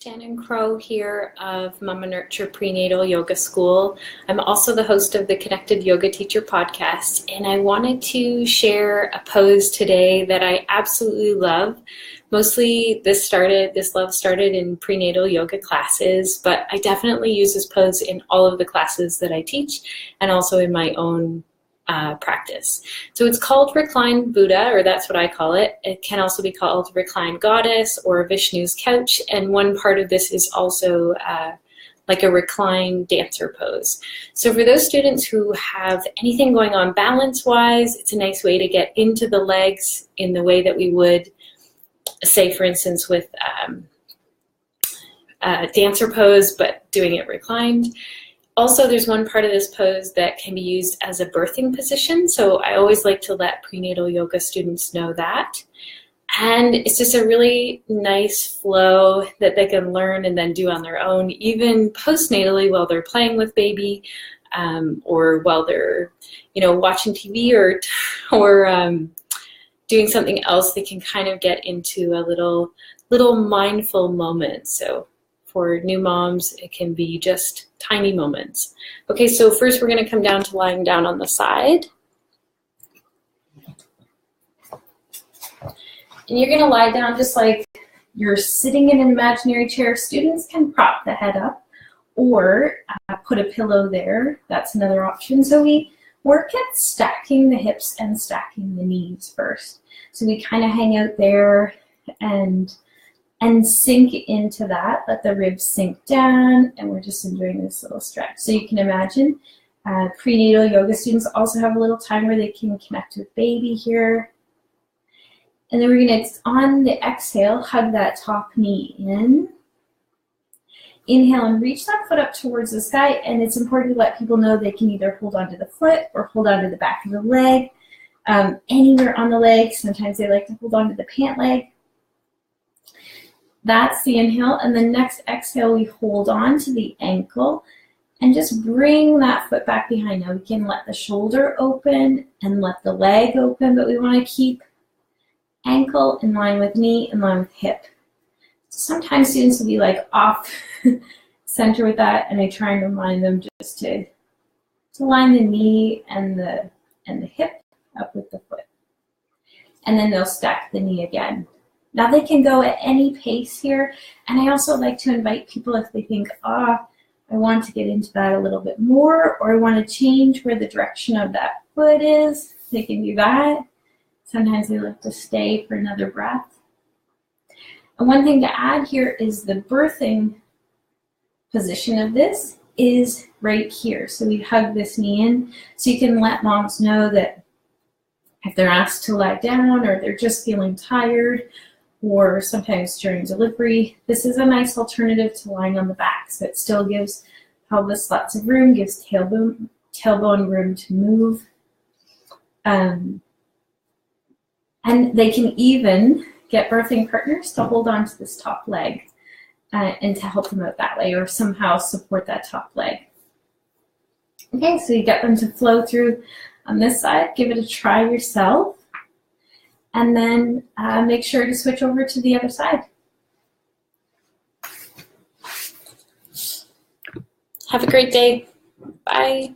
Shannon Crow here of MamaNurture Prenatal Yoga School. I'm also the host of the Connected Yoga Teacher podcast, and I wanted to share a pose today that I absolutely love. Mostly this love started in prenatal yoga classes, but I definitely use this pose in all of the classes that I teach and also in my own practice. So it's called Reclined Buddha, or that's what I call it. It can also be called Reclined Goddess or Vishnu's couch, and one part of this is also like a reclined dancer pose. So for those students who have anything going on balance-wise, it's a nice way to get into the legs in the way that we would, say for instance, with a dancer pose, but doing it reclined. Also, there's one part of this pose that can be used as a birthing position, so I always like to let prenatal yoga students know that. And it's just a really nice flow that they can learn and then do on their own, even postnatally while they're playing with baby, or while they're, watching TV or doing something else. They can kind of get into a little mindful moment. So for new moms, it can be just tiny moments. Okay, so first we're going to come down to lying down on the side. And you're going to lie down just like you're sitting in an imaginary chair. Students can prop the head up or put a pillow there. That's another option. So we work at stacking the hips and stacking the knees first. So we kind of hang out there and sink into that, let the ribs sink down, and we're just enjoying this little stretch. So you can imagine prenatal yoga students also have a little time where they can connect with baby here. And then we're going to, on the exhale, hug that top knee in. Inhale and reach that foot up towards the sky, and it's important to let people know they can either hold onto the foot or hold onto the back of the leg, anywhere on the leg. Sometimes they like to hold onto the pant leg. That's the inhale, and the next exhale we hold on to the ankle and just bring that foot back behind. Now we can let the shoulder open and let the leg open, but we want to keep ankle in line with knee, in line with hip. Sometimes students will be like off center with that, and I try and remind them just to line the knee and the hip up with the foot. And then they'll stack the knee again. Now they can go at any pace here, and I also like to invite people if they think, I want to get into that a little bit more, or I want to change where the direction of that foot is, they can do that. Sometimes they like to stay for another breath. And one thing to add here is the birthing position of this is right here. So we hug this knee in, so you can let moms know that if they're asked to lie down or they're just feeling tired, or sometimes during delivery, this is a nice alternative to lying on the back. So it still gives pelvis lots of room, gives tailbone room to move. And they can even get birthing partners to hold on to this top leg and to help them out that way, or somehow support that top leg. Okay, so you get them to flow through on this side. Give it a try yourself. And then make sure to switch over to the other side. Have a great day. Bye.